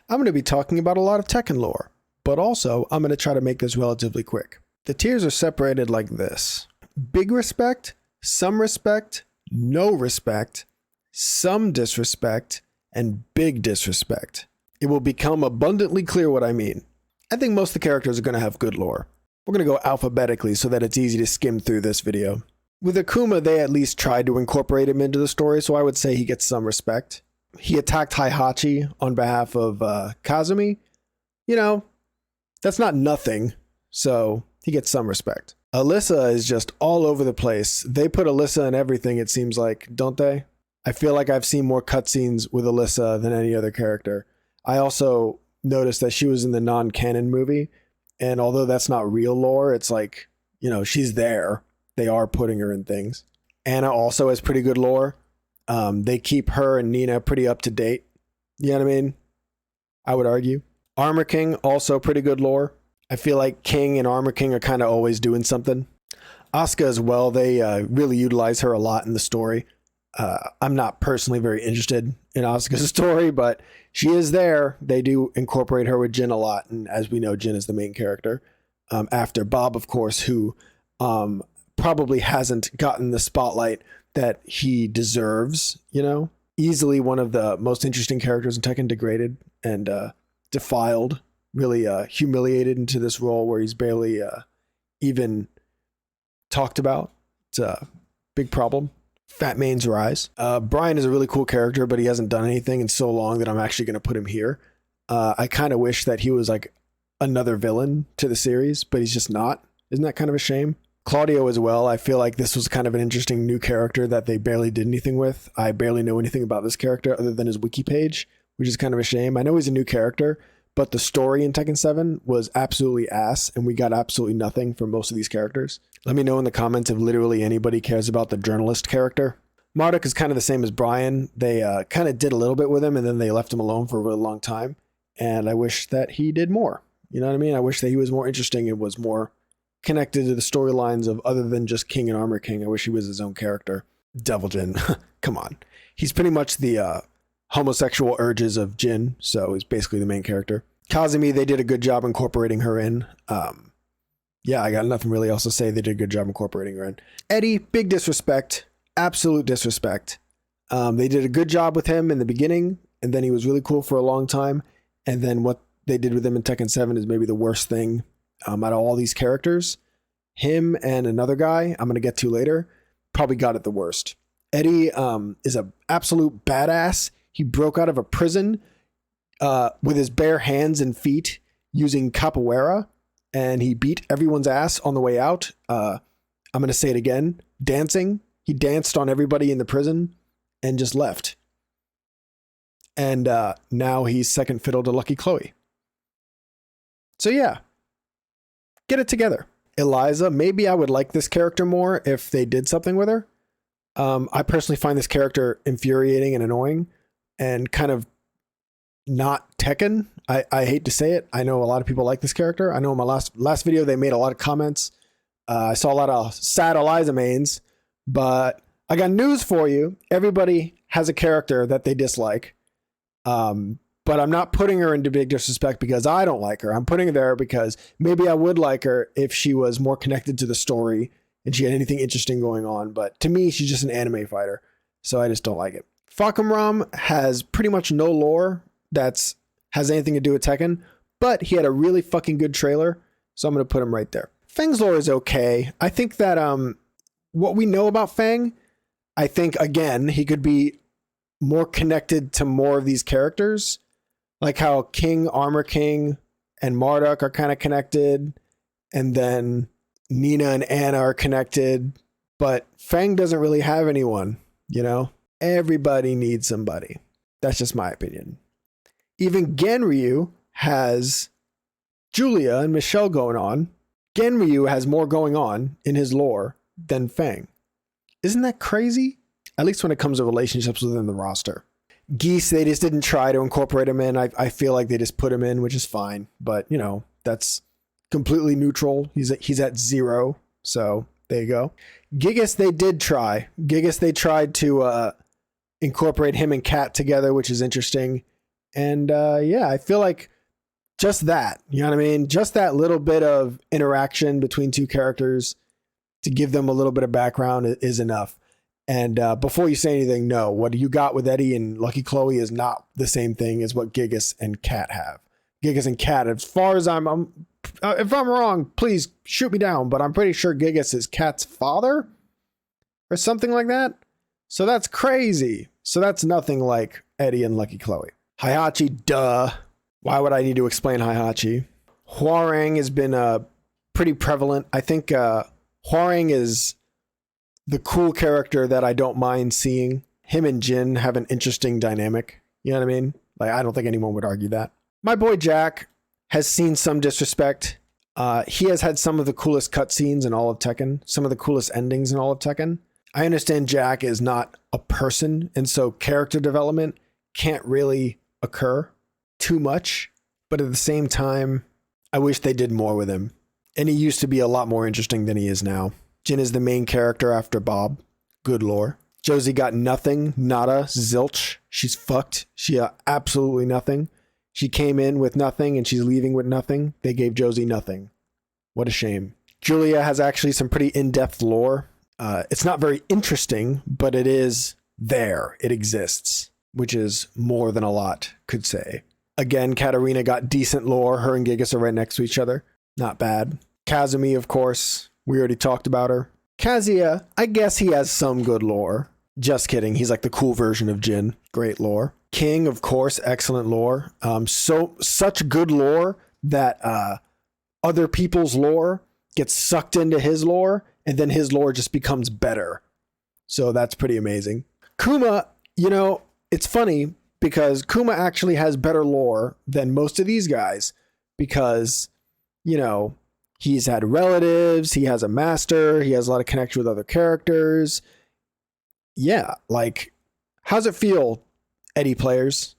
I'm going to be talking about a lot of Tekken lore, but also I'm going to try to make this relatively quick. The tiers are separated like this: big respect, some respect, no respect, some disrespect, and big disrespect. It will become abundantly clear what I mean. I think most of the characters are going to have good lore. We're going to go alphabetically so that it's easy to skim through this video. With Akuma, they at least tried to incorporate him into the story, so I would say he gets some respect. He attacked Heihachi on behalf of Kazumi. You know, that's not nothing, so he gets some respect. Alyssa is just all over the place. They put Alyssa in everything, it seems like, don't they? I feel like I've seen more cutscenes with Alyssa than any other character. I also noticed that she was in the non-canon movie, and although that's not real lore, it's like, you know, she's there. They are putting her in things. Anna also has pretty good lore. They keep her and Nina pretty up to date. You know what I mean? I would argue. Armor King, also pretty good lore. I feel like King and Armor King are kind of always doing something. Asuka as well, they really utilize her a lot in the story. I'm not personally very interested in Asuka's story, but she is there. They do incorporate her with Jin a lot, and as we know, Jin is the main character. After Bob, of course, who probably hasn't gotten the spotlight that he deserves, you know? Easily one of the most interesting characters in Tekken, degraded and defiled, really humiliated into this role where he's barely even talked about. It's a big problem. Fat Main's rise. Brian is a really cool character, but he hasn't done anything in so long that I'm actually going to put him here. I kind of wish that he was like another villain to the series, but he's just not. Isn't that kind of a shame? Claudio as well. I feel like this was kind of an interesting new character that they barely did anything with. I barely know anything about this character other than his wiki page, which is kind of a shame. I know he's a new character, but the story in Tekken 7 was absolutely ass, and we got absolutely nothing from most of these characters. Let me know in the comments if literally anybody cares about the journalist character. Marduk is kind of the same as Brian. They kind of did a little bit with him, and then they left him alone for a really long time, and I wish that he did more. You know what I mean? I wish that he was more interesting and was more connected to the storylines of other than just King and Armor King. I wish he was his own character. Devil Jin, come on. He's pretty much the homosexual urges of Jin, so he's basically the main character. Kazumi, they did a good job incorporating her in. Yeah, I got nothing really else to say. They did a good job incorporating her in. Eddie, big disrespect, absolute disrespect. They did a good job with him in the beginning, and then he was really cool for a long time, and then what they did with him in Tekken 7 is maybe the worst thing out of all these characters. Him and another guy I'm going to get to later probably got it the worst. Eddie is an absolute badass. He broke out of a prison with his bare hands and feet using capoeira, and he beat everyone's ass on the way out. I'm going to say it again. Dancing. He danced on everybody in the prison and just left. And now he's second fiddle to Lucky Chloe. So yeah, get it together. Eliza, maybe I would like this character more if they did something with her. I personally find this character infuriating and annoying and kind of not Tekken. I hate to say it. I know a lot of people like this character. I know in my last video, they made a lot of comments. I saw a lot of sad Eliza mains, but I got news for you. Everybody has a character that they dislike. But I'm not putting her into big disrespect because I don't like her. I'm putting her there because maybe I would like her if she was more connected to the story and she had anything interesting going on. But to me, she's just an anime fighter. So I just don't like it. Fakumram has pretty much no lore has anything to do with Tekken, but he had a really fucking good trailer. So I'm going to put him right there. Fang's lore is okay. I think that what we know about Fang, I think, again, he could be more connected to more of these characters. Like how King, Armor King, and Marduk are kind of connected. And then Nina and Anna are connected. But Fang doesn't really have anyone, you know? Everybody needs somebody. That's just my opinion. Even Genryu has Julia and Michelle going on. Genryu has more going on in his lore than Fang. Isn't that crazy? At least when it comes to relationships within the roster. Geese, they just didn't try to incorporate him in. I feel like they just put him in, which is fine. But, you know, that's completely neutral. He's at 0. So there you go. Gigas, they did try. Gigas, they tried to incorporate him and Kat together, which is interesting. And yeah, I feel like just that, you know what I mean? Just that little bit of interaction between two characters to give them a little bit of background is enough. And before you say anything, no, what you got with Eddie and Lucky Chloe is not the same thing as what Gigas and Kat have. Gigas and Kat, as far as if I'm wrong, please shoot me down, but I'm pretty sure Gigas is Kat's father or something like that. So that's crazy. So that's nothing like Eddie and Lucky Chloe. Heihachi, duh. Why would I need to explain Heihachi? Hwoarang has been pretty prevalent. I think Hwoarang is the cool character that I don't mind seeing. Him and Jin have an interesting dynamic. You know what I mean? Like, I don't think anyone would argue that. My boy Jack has seen some disrespect. He has had some of the coolest cutscenes in all of Tekken, some of the coolest endings in all of Tekken. I understand Jack is not a person, and so character development can't really occur too much. But at the same time, I wish they did more with him. And he used to be a lot more interesting than he is now. Jin is the main character after Bob. Good lore. Josie got nothing, nada, zilch. She's fucked. She got absolutely nothing. She came in with nothing and she's leaving with nothing. They gave Josie nothing. What a shame. Julia has actually some pretty in-depth lore. It's not very interesting, but it is there. It exists, which is more than a lot could say. Again, Katarina got decent lore. Her and Gigas are right next to each other. Not bad. Kazumi, of course. We already talked about her. Kazuya, I guess he has some good lore. Just kidding. He's like the cool version of Jin. Great lore. King, of course, excellent lore. Such good lore that other people's lore gets sucked into his lore, and then his lore just becomes better. So that's pretty amazing. Kuma, you know, it's funny because Kuma actually has better lore than most of these guys because, you know, he's had relatives, he has a master, he has a lot of connection with other characters. Yeah, like, how's it feel, Eddie players,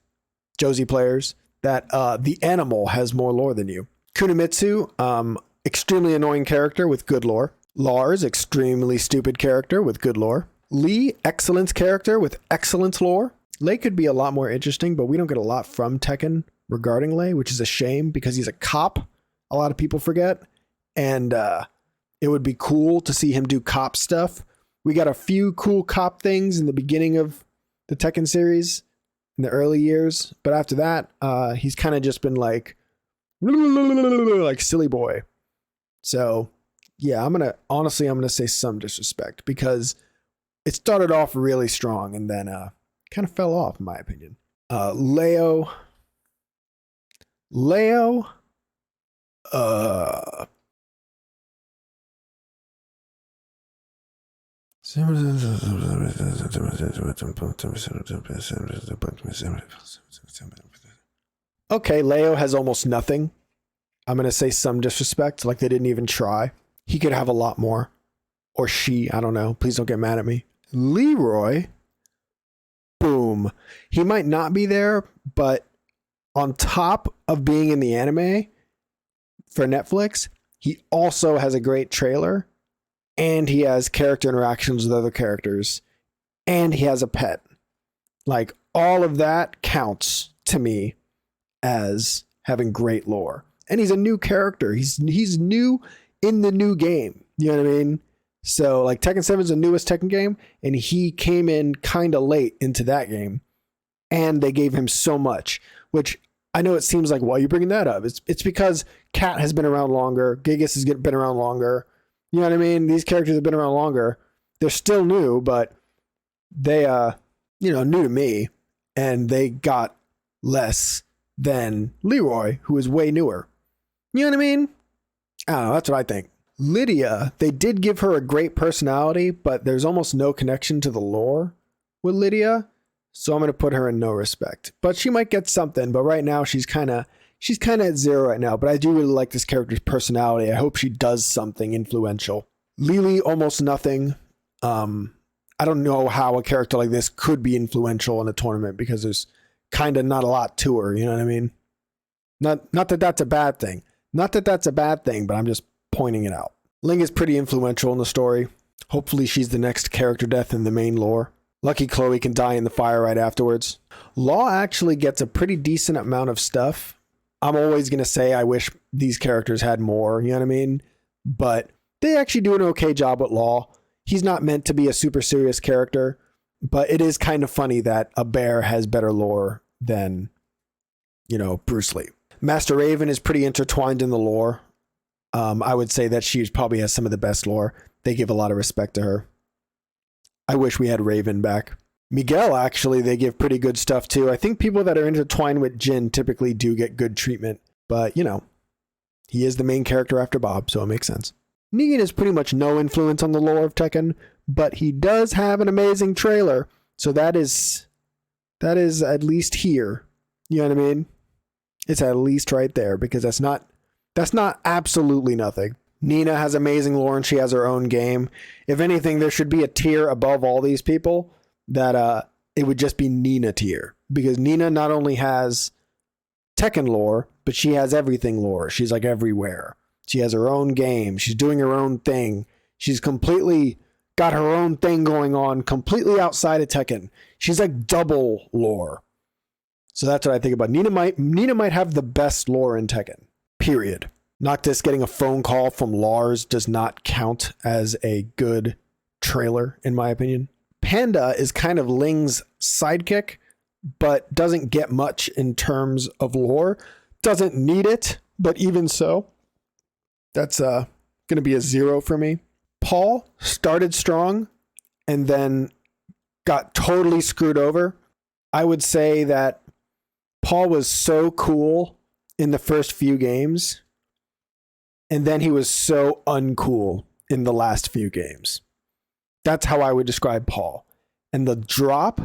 Josie players, that the animal has more lore than you? Kunimitsu, extremely annoying character with good lore. Lars, extremely stupid character with good lore. Lee, excellent character with excellent lore. Lei could be a lot more interesting, but we don't get a lot from Tekken regarding Lei, which is a shame because he's a cop. A lot of people forget. And it would be cool to see him do cop stuff. We got a few cool cop things in the beginning of the Tekken series in the early years. But after that, he's kind of just been like silly boy. So yeah, I'm going to say some disrespect because it started off really strong and then kind of fell off in my opinion. Leo, okay, Leo has almost nothing. I'm going to say some disrespect, like they didn't even try. He could have a lot more. Or she, I don't know. Please don't get mad at me. Leroy, boom. He might not be there, but on top of being in the anime for Netflix, he also has a great trailer. And he has character interactions with other characters. And he has a pet. Like, all of that counts to me as having great lore. And he's a new character. He's new in the new game. You know what I mean? So, like, Tekken 7 is the newest Tekken game. And he came in kind of late into that game. And they gave him so much. Which, I know it seems like, why are you bringing that up? It's because Kat has been around longer. Gigas has been around longer. You know what I mean? These characters have been around longer. They're still new, but they, new to me. And they got less than Leroy, who is way newer. You know what I mean? I don't know. That's what I think. Lydia, they did give her a great personality, but there's almost no connection to the lore with Lydia. So I'm going to put her in no respect. But she might get something. But right now, she's kind of at zero right now, but I do really like this character's personality. I hope she does something influential. Lily, almost nothing. I don't know how a character like this could be influential in a tournament because there's kind of not a lot to her. You know what I mean? Not that that's a bad thing. Not that that's a bad thing, but I'm just pointing it out. Ling is pretty influential in the story. Hopefully she's the next character death in the main lore. Lucky Chloe can die in the fire right afterwards. Law actually gets a pretty decent amount of stuff. I'm always going to say I wish these characters had more, you know what I mean? But they actually do an okay job with Law. He's not meant to be a super serious character, but it is kind of funny that a bear has better lore than, Bruce Lee. Master Raven is pretty intertwined in the lore. I would say that she probably has some of the best lore. They give a lot of respect to her. I wish we had Raven back. Miguel, actually, they give pretty good stuff too. I think people that are intertwined with Jin typically do get good treatment, but he is the main character after Bob, so it makes sense. Negan is pretty much no influence on the lore of Tekken, but he does have an amazing trailer, so that is at least here. You know what I mean? It's at least right there, because that's not absolutely nothing. Nina has amazing lore and she has her own game. If anything, there should be a tier above all these people that it would just be Nina tier, because Nina not only has Tekken lore, but she has everything lore. She's like everywhere. She has her own game. She's doing her own thing. She's completely got her own thing going on, completely outside of Tekken. She's like double lore. So that's what I think about. Nina might have the best lore in Tekken. Period. Noctis getting a phone call from Lars does not count as a good trailer, in my opinion. Panda is kind of Ling's sidekick, but doesn't get much in terms of lore. Doesn't need it, but even so, that's going to be a 0 for me. Paul started strong and then got totally screwed over. I would say that Paul was so cool in the first few games, and then he was so uncool in the last few games. That's how I would describe Paul. And the drop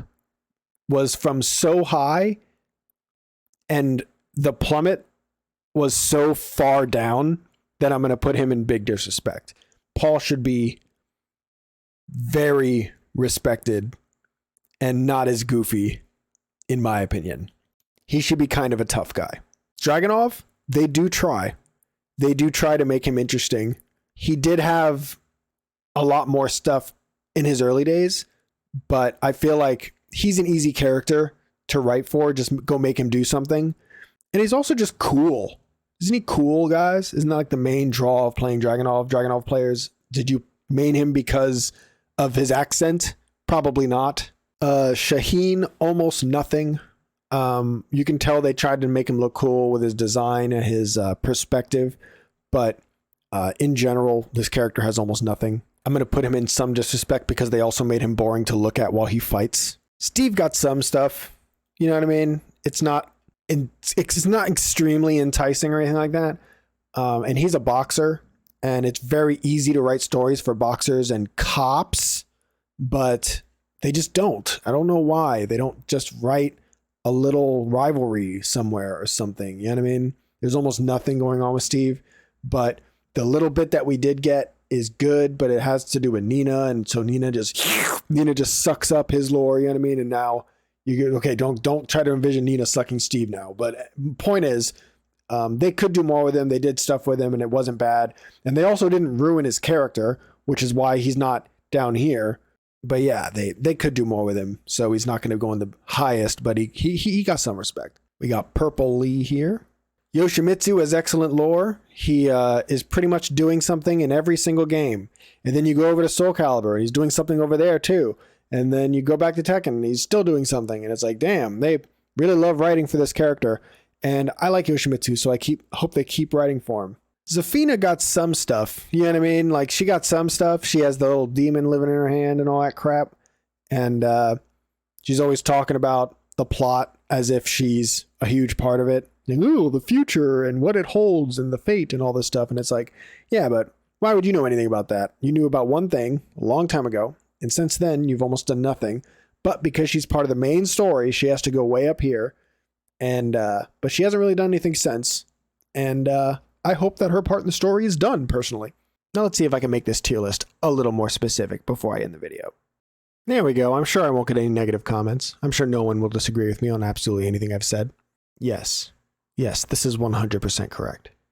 was from so high, and the plummet was so far down that I'm going to put him in big disrespect. Paul should be very respected and not as goofy, in my opinion. He should be kind of a tough guy. Dragunov, they do try. They do try to make him interesting. He did have a lot more stuff in his early days, but I feel like he's an easy character to write for. Just go make him do something. And he's also just cool. Isn't he cool, guys? Isn't that like the main draw of playing Dragunov? Dragunov players, did you main him because of his accent? Probably not. Shaheen, almost nothing. You can tell they tried to make him look cool with his design and his perspective, but in general, this character has almost nothing. I'm going to put him in some disrespect because they also made him boring to look at while he fights. Steve got some stuff. You know what I mean? It's not extremely enticing or anything like that. And he's a boxer, and it's very easy to write stories for boxers and cops, but they just don't. I don't know why. They don't just write a little rivalry somewhere or something. You know what I mean? There's almost nothing going on with Steve, but the little bit that we did get is good, but it has to do with Nina. And so Nina just sucks up his lore. You know what I mean? And now you get, okay, don't try to envision Nina sucking Steve now. But point is, they could do more with him. They did stuff with him and it wasn't bad. And they also didn't ruin his character, which is why he's not down here. But yeah, they could do more with him. So he's not going to go in the highest, but he got some respect. We got Purple Lee here. Yoshimitsu has excellent lore. He is pretty much doing something in every single game. And then you go over to Soul Calibur, and he's doing something over there too. And then you go back to Tekken, and he's still doing something. And it's like, damn, they really love writing for this character. And I like Yoshimitsu, so I hope they keep writing for him. Zafina got some stuff. You know what I mean? Like, she got some stuff. She has the little demon living in her hand and all that crap. And she's always talking about the plot as if she's a huge part of it. And, ooh, the future and what it holds and the fate and all this stuff. And it's like, yeah, but why would you know anything about that? You knew about one thing a long time ago. And since then, you've almost done nothing. But because she's part of the main story, she has to go way up here. And but she hasn't really done anything since. And I hope that her part in the story is done, personally. Now let's see if I can make this tier list a little more specific before I end the video. There we go. I'm sure I won't get any negative comments. I'm sure no one will disagree with me on absolutely anything I've said. Yes. Yes, this is 100% correct.